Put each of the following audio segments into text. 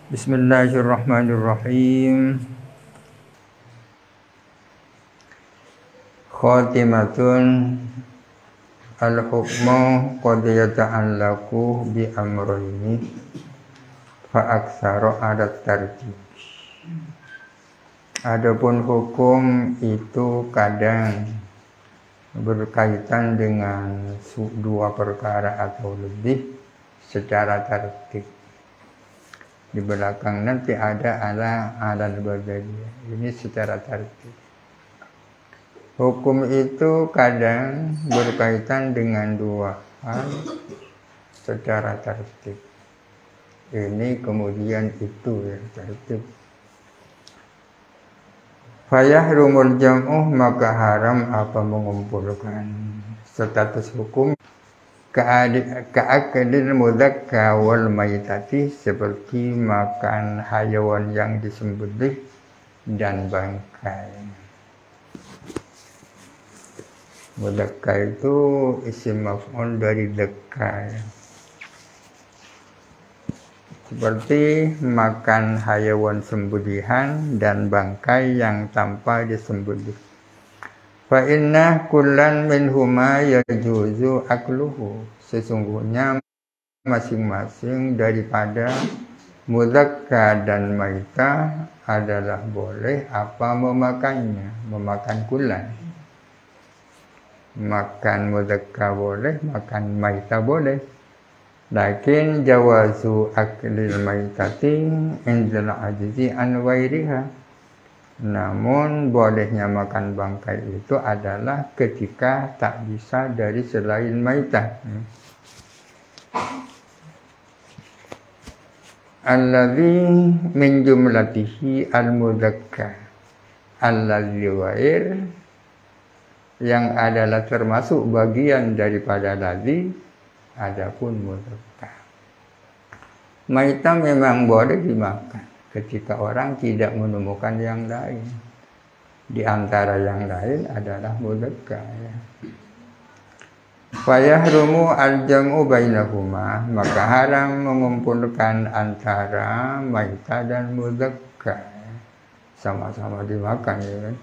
Bismillahirrahmanirrahim. Khatimatun al-hukmu qad yata'allaqu bi amrayni fa aktsaru ala tartib. Adapun hukum itu kadang berkaitan dengan dua perkara atau lebih secara tertib. Di belakang nanti ada ala badaliyah. Ini secara tertib. Hukum itu kadang berkaitan dengan dua hal secara tertib. Ini kemudian itu ya tertib. Fayahrumul jam'uh, maka haram apa mengumpulkan. Status hukum ka'akadil mudzakka wal maitati, seperti makan hayawan yang disembelih dan bangkai. Mudzakka itu isim maf'ul dari dzakka. Seperti makan hayawan sembelihan dan bangkai yang tanpa disembelih. Fa inna kullan minhuma yajuzu akluhu, sesungguhnya masing-masing daripada mudzakka dan maita adalah boleh apa memakannya, memakan kullan. Makan mudzakka boleh, makan maita boleh. Lakin jawazu aklil maitati indal ajzi an wairiha. Namun bolehnya makan bangkai itu adalah ketika tak bisa dari selain maitah. Alladzi min jumlatihi al-mudzakka alladzi wair, yang adalah termasuk bagian daripada ladzi. Adapun mudzakka, maita memang boleh dimakan ketika orang tidak menemukan yang lain. Di antara yang lain adalah mudzakka ya. Fayahrumu al-jam'u bainahuma, maka haram mengumpulkan antara maita dan mudzakka. Sama-sama dimakan ya kan.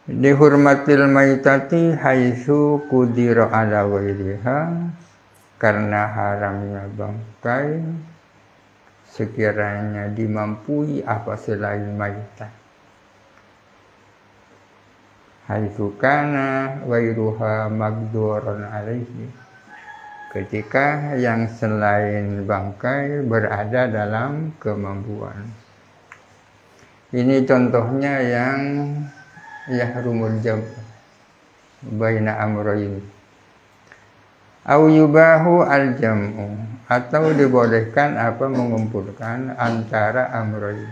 Dihurmatil maitati haitsu qudira ala wairiha, karena haramnya bangkai sekiranya dimampui apa selain maitah. Haitsu kana wairuha magduran alaihi, ketika yang selain bangkai berada dalam kemampuan. Ini contohnya yang yahrumul jam' baina amrayn. Au yubahu al-jam'u, atau dibolehkan apa mengumpulkan antara amrayn.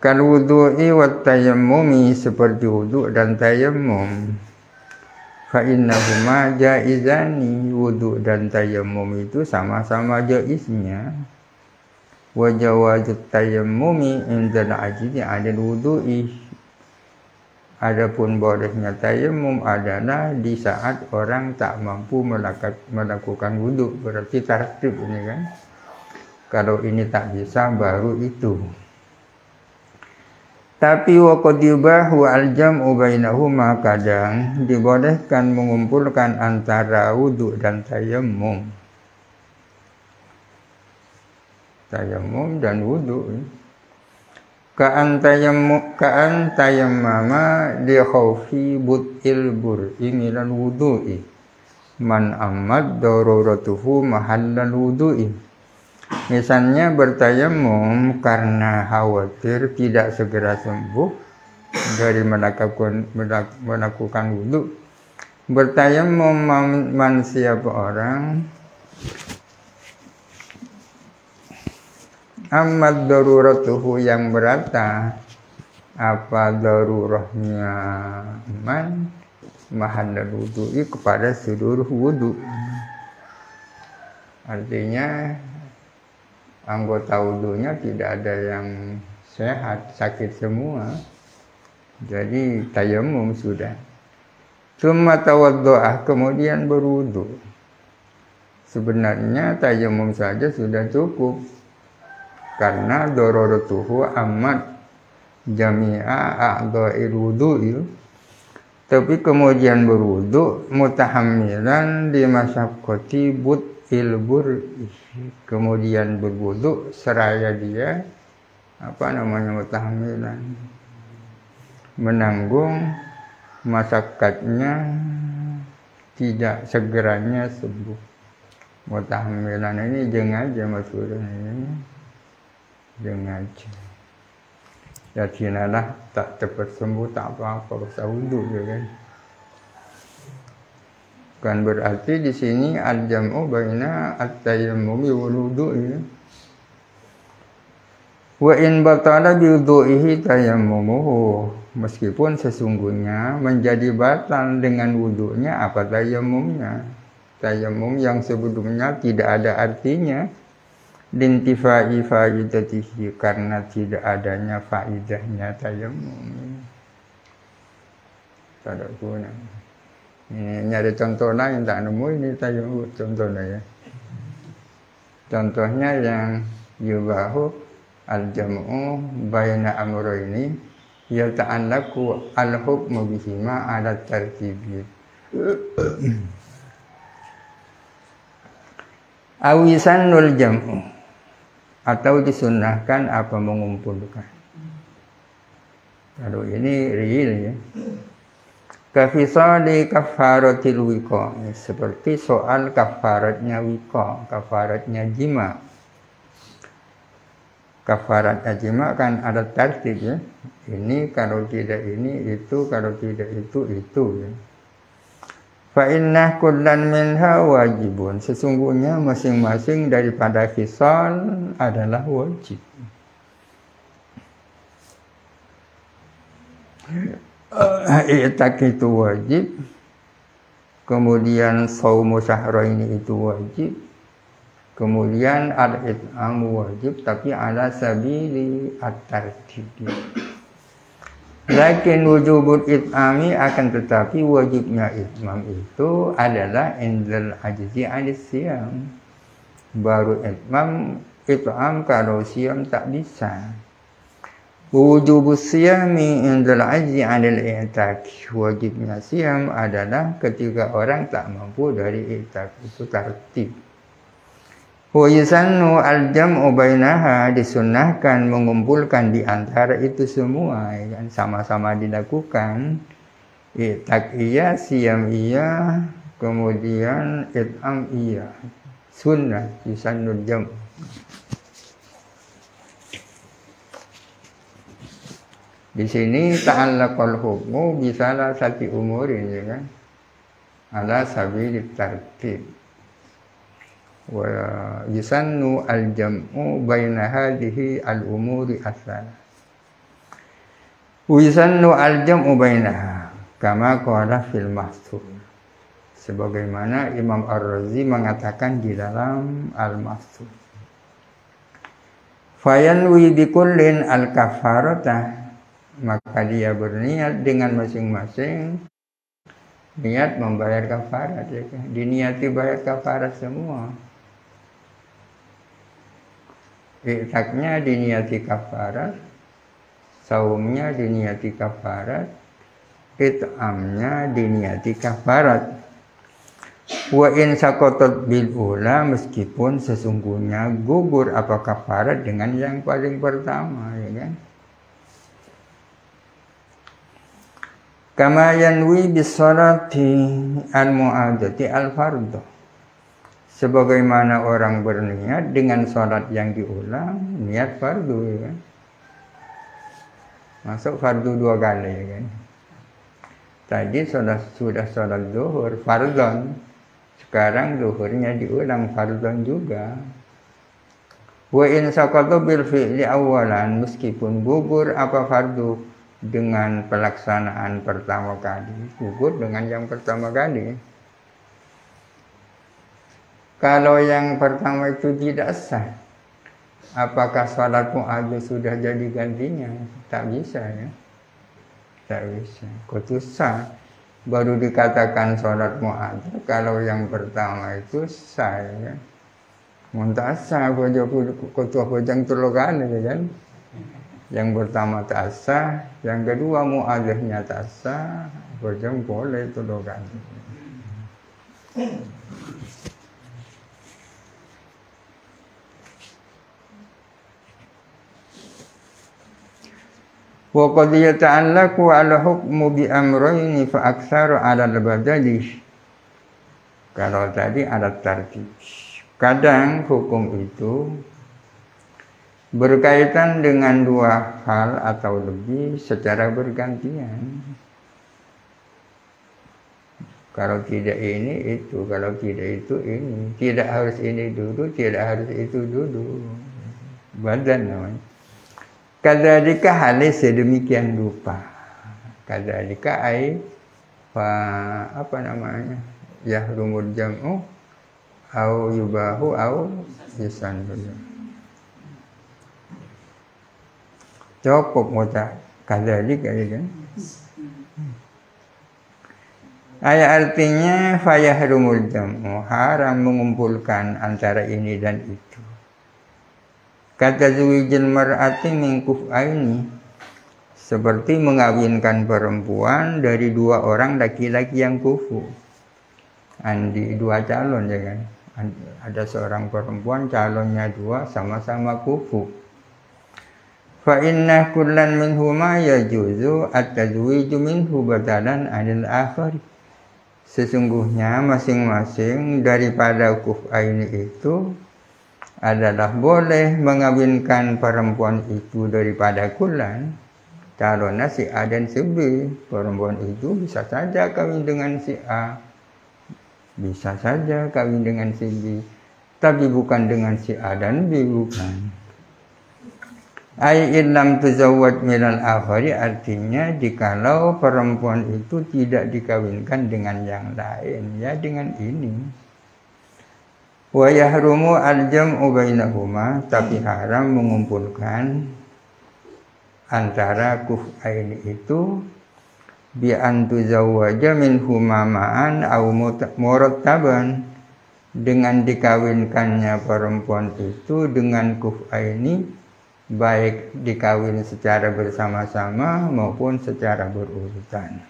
Kal wudu'i wat tayammumi, seperti wudu' dan tayammum. Fa innahuma jaizani, wudu' dan tayammum itu sama-sama jaiznya. Wa jawazut tayammumi indal ajzi 'anil wudu'i. Adapun bolehnya tayammum adalah di saat orang tak mampu melakukan wudu, berarti tertib ini kan. Kalau ini tak bisa baru itu. Tapi wa qad yubahu al-jam'u bainahuma, kadang dibolehkan mengumpulkan antara wudu dan tayammum. Tayammum dan wudu. Ka'an tayammama li khaufi butil bur'i minal wudu'i man ammad daruratuhu mahallal wudu'i. Misalnya bertayamum karena khawatir tidak segera sembuh dari melakukan wudu. Bertayamum man siapa orang ammad daruratuhu, yang berata apa darurahnya man mahallal wudu'i, kepada seluruh wudu. Artinya anggota wudunya tidak ada yang sehat, sakit semua. Jadi tayamum sudah. Tsumma tawaddu'ah, kemudian berwudu. sebenarnya tayamum saja sudah cukup, karena dororatuhu amat jami'a a'dha'il wudu'i. Tapi kemudian berwudu mutahammilan di masyaqqati bud'il bur'i, kemudian berwudu seraya dia mutahammilan, menanggung masyakatnya tidak segeranya sembuh. Mutahammilan ini jeng aja maksudnya ini, jeng aja. Yakinalah tak cepat sembuh tak apa-apa, usah wudu ya kan. Kan berarti di sini al-jam'u baina at-tayammumi wal wudu'i. Wa in batala bi wudu'ihi tayammumuhu, meskipun sesungguhnya menjadi batal dengan wudunya apa tayammumnya. Tayammum yang sebelumnya tidak ada artinya, lintifai faidatihi, karena tidak adanya faidahnya tayammum. Tak guna. Ini nyari contoh lain tak nemu ini tayammum contohnya ya. Contohnya yang yubahu al-jam'u baina amrayni yata'allaqu al-hukmu bihima 'ala tartibi. Awisannul jam'u, atau disunnahkan apa mengumpulkan. Kalau ini real ya. Kafisali kafaratil wiqa, seperti soal kafaratnya wiqa, kafaratnya jima. Kafaratnya jima kan ada tertib ya. Ini kalau tidak ini, itu kalau tidak itu ya. Fa inna kullan minha wajibun, sesungguhnya masing-masing daripada fisal adalah wajib. I'tak itu wajib, kemudian shaumu syahraini itu wajib, kemudian al-it'amu wajib, tapi ala sabili at-tartib. Lakin wujubul it'ami, akan tetapi wajibnya it'am itu adalah indal ajzi 'anis siyam. Baru it'am kalau siyam tak bisa. Wujubus siyami indal ajzi 'anil i'tak. Wajibnya siyam adalah ketika orang tak mampu dari i'tak, itu tartib. Wa yusannu al-jam'u bainaha, disunnahkan mengumpulkan di antara itu semua ya kan, sama-sama dilakukan. I'tak iya, siyam iya, kemudian it'am iya. Sunnah yusannul jam'. Di sini ta'allaqal hukmu bisalah sati umurin ya kan. Ala sabilit tartib. Wa yusannu al-jam'u baina hadhihi al-umuri as-salah. Wa yusannu al-jam'u bainaha kama qala fil mahsur, sebagaimana Imam Ar-Razi mengatakan di dalam Al-Mahsur. Fayanwi bikullin al-kafarata, maka dia berniat dengan masing-masing niat membayar kafarat ya kan? Diniati bayar kafarat semua. I'taknya diniati kafarat, saumnya diniati kafarat, it'amnya diniati kafarat. Wa in saqatat bil ula, meskipun sesungguhnya gugur apa kafarat dengan yang paling pertama ya kan. Kama yanwi bis salati al mu'adati al fardhu, sebagaimana orang berniat dengan salat yang diulang, niat fardu ya kan. Masuk fardu 2 kali ya kan. Tadi sudah salat zuhur fardhon, sekarang zuhurnya diulang fardhon juga. Wa in saqata bil fi'li awalan, meskipun gugur apa fardu dengan pelaksanaan pertama kali, gugur dengan yang pertama kali. Kalau yang pertama itu tidak sah, apakah salat mu'adzah sudah jadi gantinya? Tak bisa ya. Tak bisa. Kudu sah. baru dikatakan sholat mu'adzah. Kalau yang pertama itu sah ya. Muntah sah kutuh bojang tulokan ya kan. Yang pertama tak sah, yang kedua mu'adzahnya tak sah, bojang boleh tulokan. Wa qad yata'allaqu 'ala hukmu bi amrayni fa aktsaru 'ala al-badali. Kalau tadi ada tartib. Kadang hukum itu berkaitan dengan dua hal atau lebih secara bergantian. Kalau tidak ini itu, kalau tidak itu ini. Tidak harus ini dulu, tidak harus itu dulu. Badan namanya. Kadzalika halnya sedemikian rupa. Kadzalika apa namanya? Yahrumul jam'u au yubahu au yusannu. Cukup mudah kadzalika kan. Ayat artinya fayahrumul jam'u, haram mengumpulkan antara ini dan itu. Kata zuwijil mar'ati min kuf'aini, seperti mengawinkan perempuan dari dua orang laki-laki yang kufu. Andi dua calon ya kan. Ada seorang perempuan calonnya dua sama-sama kufu. Fa inna kullan minhuma yajuzu at-tazwiju minhu badalan 'anil akhari. Sesungguhnya masing-masing daripada kuf'aini itu adalah boleh mengawinkan perempuan itu daripada kulan. Calonnya si A dan si B. Perempuan itu bisa saja kawin dengan si A, bisa saja kawin dengan si B, tapi bukan dengan si A dan B, bukan. Ai illam tuzawwaj minal akhari, artinya jikalau perempuan itu tidak dikawinkan dengan yang lain, ya dengan ini. Wa yahrumu al-jam'u bainahuma, tapi haram mengumpulkan antara kuf'aini itu bi an tuzawwaja minhuma ma'an au murattaban, dengan dikawinkannya perempuan itu dengan kuf'aini, baik dikawin secara bersama-sama maupun secara berurutan.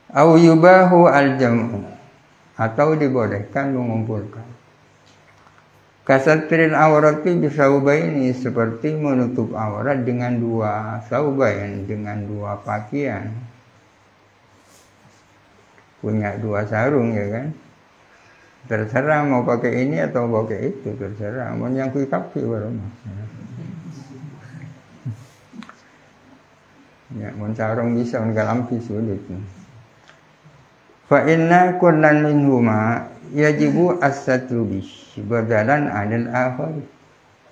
Au yubahu al-jam'u, atau dibolehkan mengumpulkan. Kasatril awrati bisaubaini, seperti menutup aurat dengan dua saubain, dengan dua pakaian. Punya dua sarung ya kan. Terserah mau pakai ini atau pakai itu, terserah. Mau yang kaki baru mah. Ya, mau sarung bisa, mau lampi sulit. Fa inna kullan minhuma yajibu as-satru bihi badalan 'anil akhari.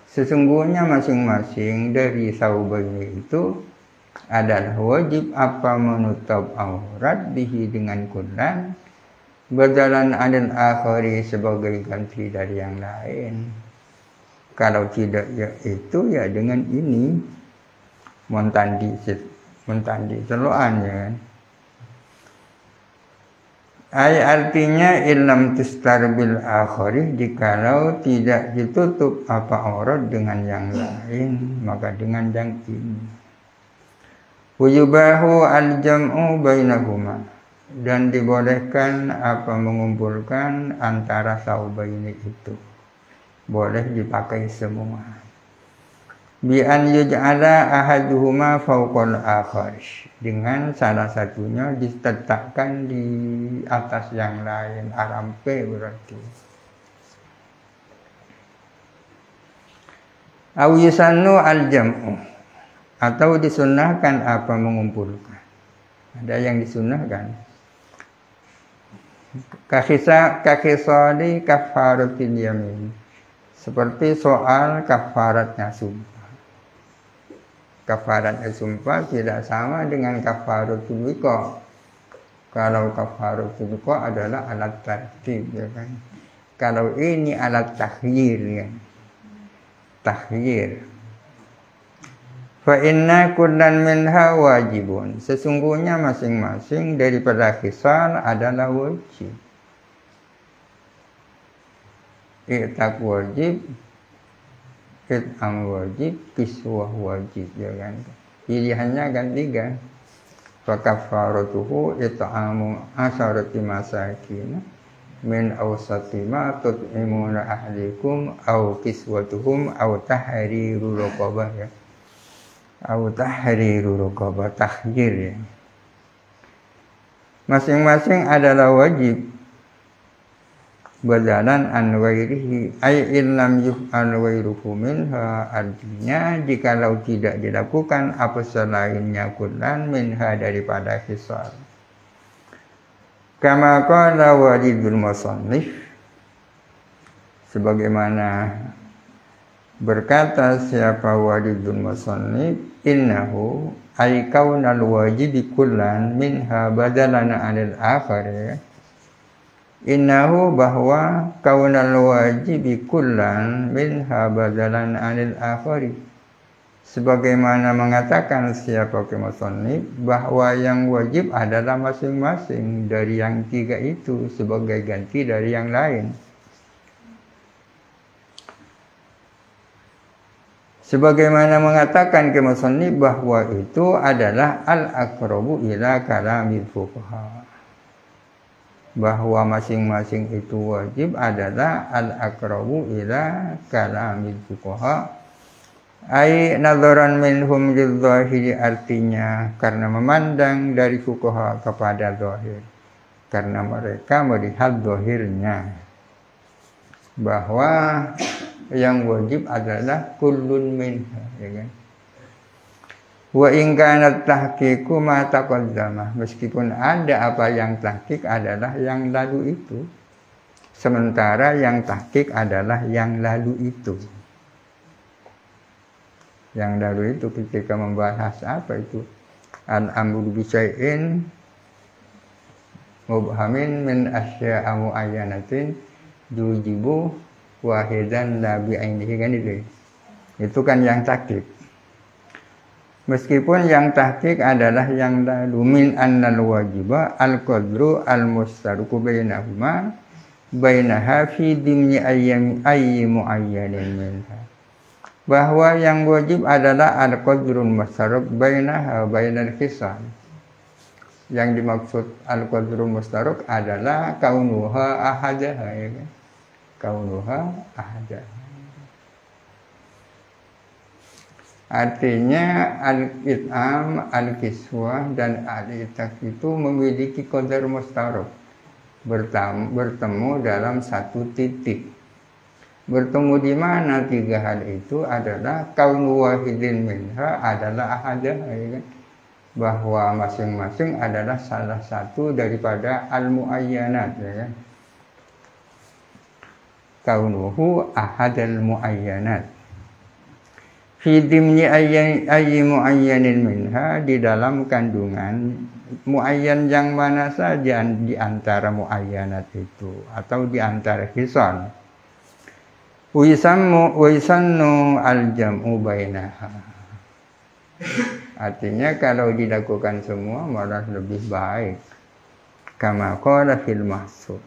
Sesungguhnya masing-masing dari saubaini itu adalah wajib apa menutup aurat bihi dengan kullan, badalan 'anil akhari, sebagai ganti dari yang lain. Kalau tidak ya itu ya dengan ini, mentandi teloan ya kan. Artinya illam tustar bil akhari, jikalau tidak ditutup apa aurat dengan yang lain, maka dengan yang ini. Wuyubahu al-jam'u bainahuma, dan dibolehkan apa mengumpulkan antara saubaini itu, boleh dipakai semua. Bi an yuj'ala ahaduhuma fawqal akhar, dengan salah satunya diletakkan di atas yang lain, arampe berarti. Au yusannu al-jam'u, atau disunnahkan apa mengumpulkan. Ada yang disunnahkan. Kakhisali kafaratil yamin, seperti soal kafaratnya sumpah. Kafaratnya sumpah tidak sama dengan kafaratul wiqa. Kalau kafaratul wiqa adalah alat tartib ya kan. Kalau ini alat takhyir ya. Takhyir. Fa inna kullan minha wajibun. Sesungguhnya masing-masing daripada khisal adalah wajib. I'taq wajib, it'am wajib, kiswah wajib, ya kan. Pilihannya kan 3. Fa kafaratuhu it'amu asharati masakin min awsati ma tut'imuna ahlikum aw kiswatuhum aw tahriru raqabah, ya. Aw tahriru raqabah, tahjir, ya. Masing-masing adalah wajib badalan an wairihi ay illam yuf'al wairuhu minha, artinya jikalau tidak dilakukan apa selainnya kullan minha daripada khisal. Kama qala walidul musannif, sebagaimana berkata siapa walidul musannif, innahu ay kaunal wajibi kullan minha badalan anil akhar. Innahu bahwa kaunal wajibi kullan minha badalan anil akhari, sebagaimana mengatakan siapa musannif bahwa yang wajib adalah masing-masing dari yang 3 itu sebagai ganti dari yang lain. Sebagaimana mengatakan musannif bahwa itu adalah al-aqrabu ila kalamil fuqaha, bahwa masing-masing itu wajib adalah al-aqrabu ila kalamil fuqaha, ai nadharan minhum lidh-dhahiri, artinya karena memandang dari fuqaha kepada zahir, karena mereka melihat zahirnya bahwa yang wajib adalah kullun minha, ya kan. Wa in kana tahqiqu ma taqaddama, meskipun ada apa yang tahqiq adalah yang lalu itu, sementara yang tahqiq adalah yang lalu itu. Yang lalu itu ketika membahas apa itu al-amru bi syai'in mubhamin min asya'a muayyanatin yujibu wahidan la bi ainihi, kan itu kan yang tahqiq. Meskipun yang tahqiq adalah yang lalu, min annal wajiba al-qadru al-mustaruku bainahuma bainaha fi dimni ayyi muayyanin minha, bahwa yang wajib adalah al-qadrul mustaruk bainaha bainal khisal. Yang dimaksud al-qadrul mustaruk adalah kaunuha ahadaha, ya kan? Kaunuha ahadaha. Artinya al-it'am, al-kiswah, dan al-itaq itu memiliki qadar mustaruk, bertemu dalam satu titik. Bertemu di mana 3 hal itu adalah kaunu wahidin minha adalah ahadah, ya kan? Bahwa masing-masing adalah salah satu daripada al-muayyanat, ya kan? Kaunuhu ahadal muayyanat fi dimni ayyi muayyanin minha, di dalam kandungan muayyan yang mana saja di antara muayyanat itu atau di antara khisal. Wisannu al-jam'u bainaha, artinya kalau dilakukan semua malah lebih baik. Kama qala fil mahsud,